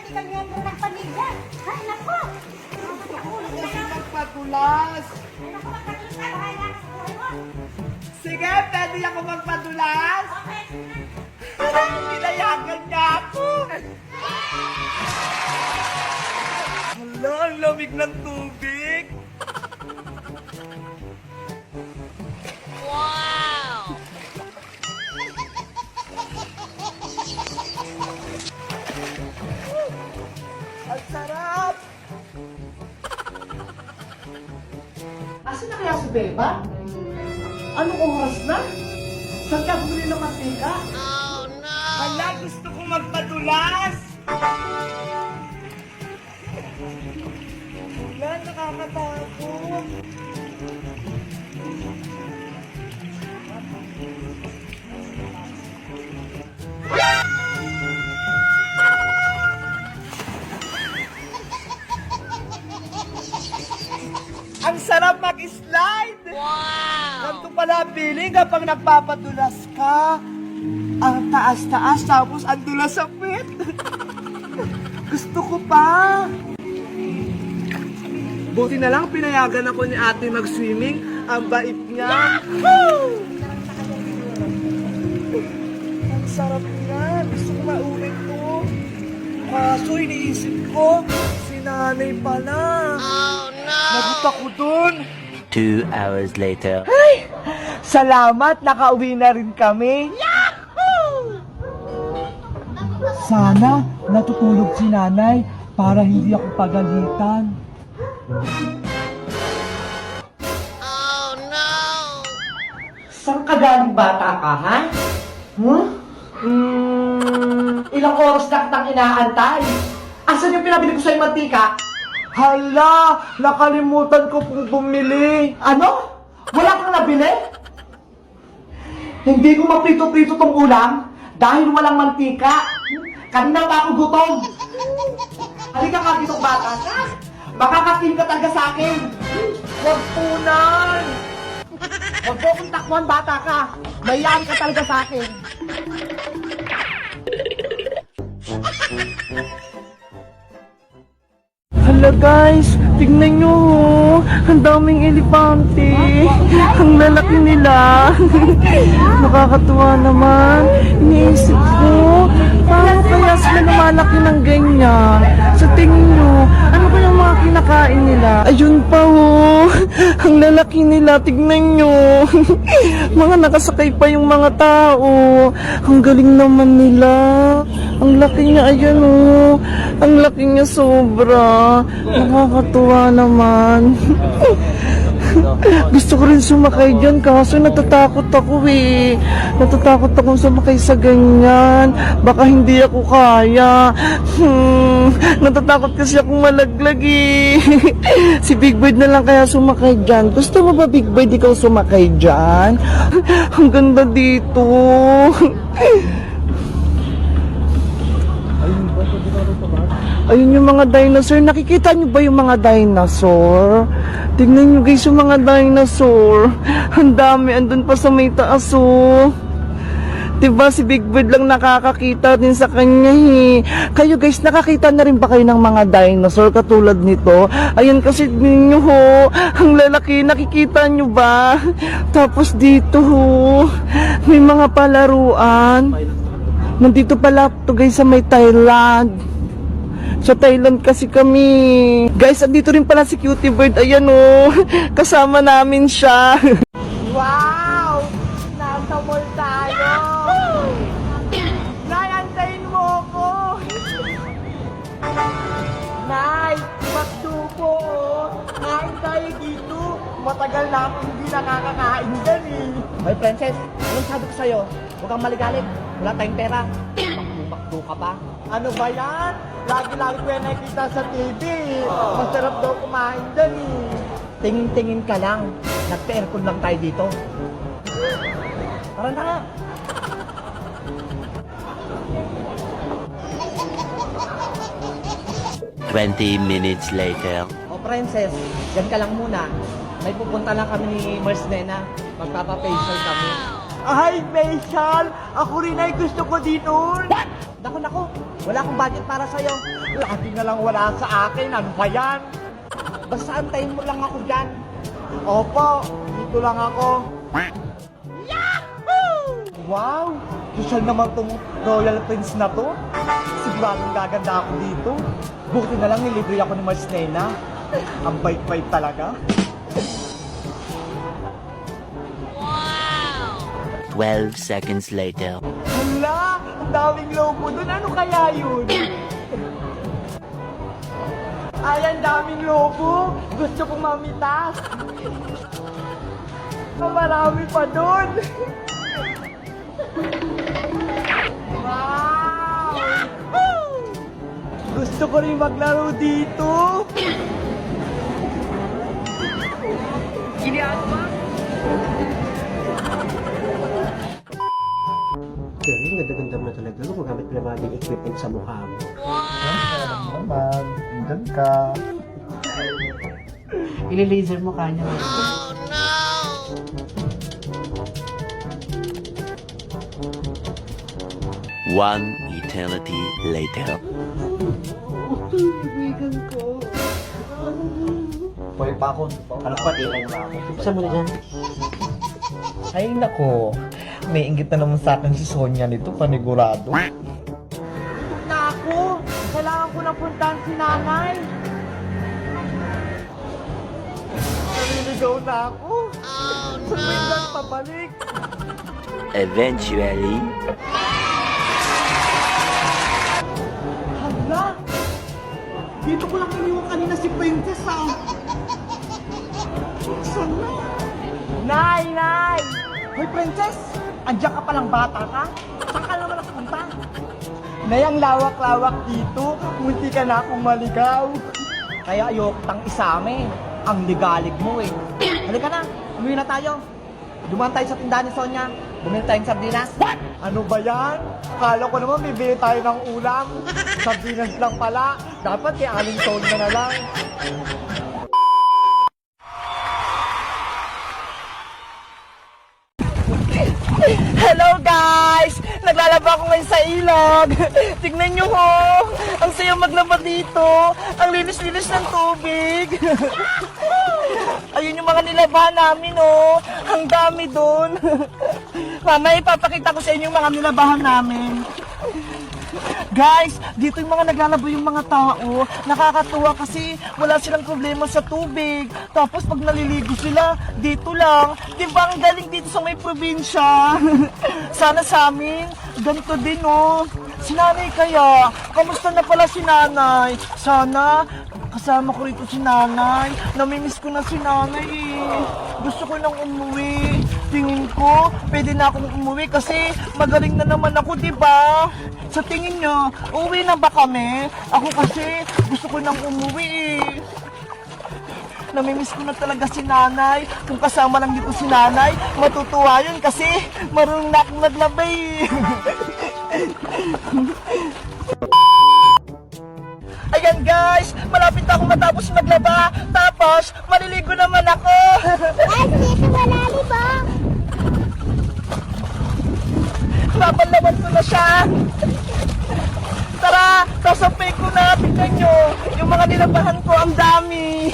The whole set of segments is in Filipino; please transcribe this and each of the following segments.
Hindi ka miyembro ng pamilya. Ay, naku! Kasi magpadulas. Ay, naku, magkatuloy ka. Bahala ka sa buhay mo. Sige, pwede ako magpadulas. Okay. Pinayagan niya ako. Hala, ang lamig ng tubig. Ang sarap! Asa na kaya si Beba? Anong oras na? Saan ka bumili ng mantika? Oh no! Hala, gusto ko magpadulas! Wala, nakakatakot! Ang sarap mag-slide! Wow! Ganito pala ang feeling kapag nagpapadulas ka. Ang taas-taas tapos ang dulas sa pit. Gusto ko pa. Buti na lang pinayagan ako ni ate mag-swimming. Ang bait niya. Yahoo! Ang sarap nga. Gusto ko maulit to. Kaso iniisip ko, si nanay pala. Nagut ako dun. 2 hours later. Ay! Salamat! Nakauwi na rin kami. Yahoo! Sana natutulog si nanay para hindi ako pagalitan. Oh no! Saan ka galing bata ka, ha? Huh? Ilang oras na kitang inaantay. Asan yung pinabili ko sa'yo mantika? Hala! Nakalimutan ko pong bumili. Ano? Wala kang nabili? Hindi ko maprito-prito tong ulam dahil walang mantika. Kanina pa ako gutom. Halika ka dito, bata ka. Makakatim ka talaga sa akin. Huwag punan. Huwag po kong takbuhan, bata ka. Mayaan ka talaga sa akin. Hala guys, tignan nyo, ang daming elepante, ang lalaki nila. Nakakatuwa naman. Iniisip ko, paano kaya sila lumalaki ng ganyan? Sa tingin nyo, ano ba yung mga kinakain nila? Ayun pa ho, ang lalaki nila, tignan nyo. Mga nakasakay pa yung mga tao. Ang galing naman nila. Ang laki niya, ayan o. Ang laki niya sobra. Nakakatuwa naman. Gusto ko rin sumakay dyan kaso natatakot ako eh. Natatakot akong sumakay sa ganyan. Baka hindi ako kaya. Natatakot kasi akong malaglag eh. Si Big Bird na lang kaya sumakay dyan. Gusto mo ba Big Bird ikaw sumakay dyan? Ang ganda dito. Ayun yung mga dinosaur. Nakikita nyo ba yung mga dinosaur? Tingnan nyo guys yung mga dinosaur. Ang dami. Andun pa sa may taas oh. Diba si Big Bird lang nakakakita din sa kanya eh. Kayo guys, nakakita na rin ba kayo ng mga dinosaur katulad nito? Ayun kasi ninyo ho. Ang lalaki. Nakikita nyo ba? Tapos dito ho. May mga palaruan. Nandito pala to guys sa may Thailand. Sa Thailand kasi kami. Guys, andito rin pala si Cutie Bird. Ayan o. Kasama namin siya. Wow! Nasa mall tayo. Nay, antayin mo ako. Nay, magtupo. Kain tayo dito. Matagal na ako hindi nakakakain dyan eh. Hoy, Princess. Anong sabi ko sa'yo? Huwag kang maligalit. Wala tayong pera. Makdo ka pa. Ano ba yan? Lagi-lagi ko yan nakikita sa TV. Masarap daw kumain dyan eh. Tingin-tingin ka lang. Nagpa-aircon lang tayo dito. Tara na. Twenty minutes later. O Princess, dyan ka lang muna. May pupunta lang kami ni Mars Nena. Magpapa-facial kami. Ay, facial! Ako rin ay gusto ko din nun! What? Nako, Wala akong budget para sa'yo. Lagi na lang wala sa akin. Ano ba yan? Basta antayin mo lang ako dyan. Opo, dito lang ako. Yahoo! Wow! Social naman tong Royal Prince na to. Siguradong gaganda ako dito. Buti na lang nilibre ako ni Mars Nena. Ang bait-bait talaga. 12 seconds later. Hala! Ang daming lobo dun. Ano kaya yun? Ay, ang daming lobo. Gusto kong mamitas. Marami pa dun. Wow! Gusto ko rin maglaro dito. Pero yung ganda-ganda mo na talaga. Gumagamit mo na mga equipment sa mukha mo. Naman, andun ka. Ili-laser mo kanya. One eternity later. Pwede pa ako. Ano pa, tingnan mo ako. Saan mo na dyan? Ay, nako. May inggit na naman sa akin si Sonia nito, panigurado. Nako! Kailangan ko na puntahan si nanay. Naliligaw na ako. Sabihin lang pabalik. Eventually, Hala! Dito ko lang iniwan kanina si Princess, ah. Saan na? Nay! Nay! Hoy, Princess! Andiyan ka palang bata ka? Saan ka naman nakapunta? Nay, ang lawak-lawak dito. Munti ka na akong maligaw. Kaya ayoko tang isame. Ang ligalig mo eh. Halika na, umuwi na tayo. Dumaan tayo sa tindahan ni Sonia. Bumili tayong sardinas. What? Ano ba yan? Kala ko naman bibili tayo ng ulam. Sardinas lang pala. Dapat kay Aling Sonia na lang. Hello guys! Naglalaba ako ngayon sa ilog. Tignan nyo ho! Ang sayo maglaba dito. Ang linis-linis ng tubig. Ayun yung mga nilabahan namin oh. Ang dami doon. Mamaya ipapakita ko sa inyo yung mga nilabahan namin. Guys, dito yung mga naglalaba yung mga tao. Nakakatuwa kasi wala silang problema sa tubig. Tapos pag naliligo sila, dito lang. Diba ang galing dito sa may probinsya? Sana sa amin, ganito din oh. Si nanay kaya, kamusta na pala si nanay? Sana, kasama ko rito si nanay. Namimiss ko na si nanay eh. Gusto ko nang umuwi. Tingin ko, pwede na akong umuwi kasi magaling na naman ako, diba? Sa tingin nyo, uuwi na ba kami? Ako kasi, gusto ko nang umuwi eh. Namimiss ko na talaga si nanay. Kung kasama lang dito si nanay, matutuwa yun kasi marunong na akong naglabay eh. Ayan guys, malapit na akong matapos maglaba. Tapos, maliligo naman ako. Guys, dito malali ba? Papalawan ko na siya. Tara, sasampay ko na. Tingnan nyo, yung mga nilabahan ko, ang dami.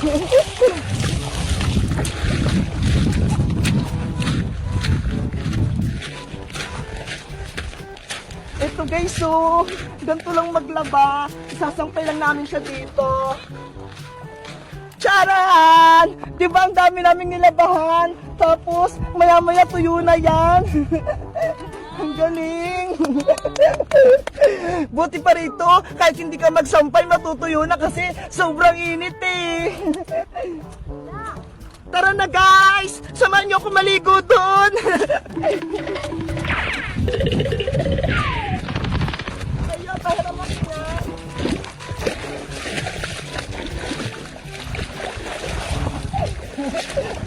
Ito guys, so, ganito lang maglaba. Isasampay lang namin siya dito. Charan! Di ba ang dami naming nilabahan? Tapos, maya-maya tuyo na yan. Ang galing! Buti pa rito, kahit hindi ka magsampay, matutuyo na kasi sobrang init eh. Tara na guys! Samahan niyo ako maligo doon! Ayaw, pahiramak yan!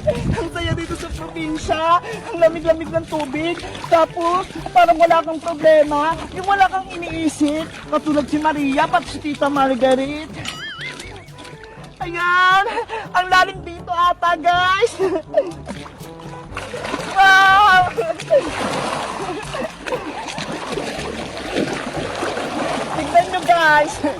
Ang saya dito sa probinsya, ang lamig-lamig ng tubig, tapos parang wala kang problema, yung wala kang iniisip, katulad si Maria, pati si Tita Margaret. Ayan, ang lalim dito ata guys. Wow! Tignan nyo guys!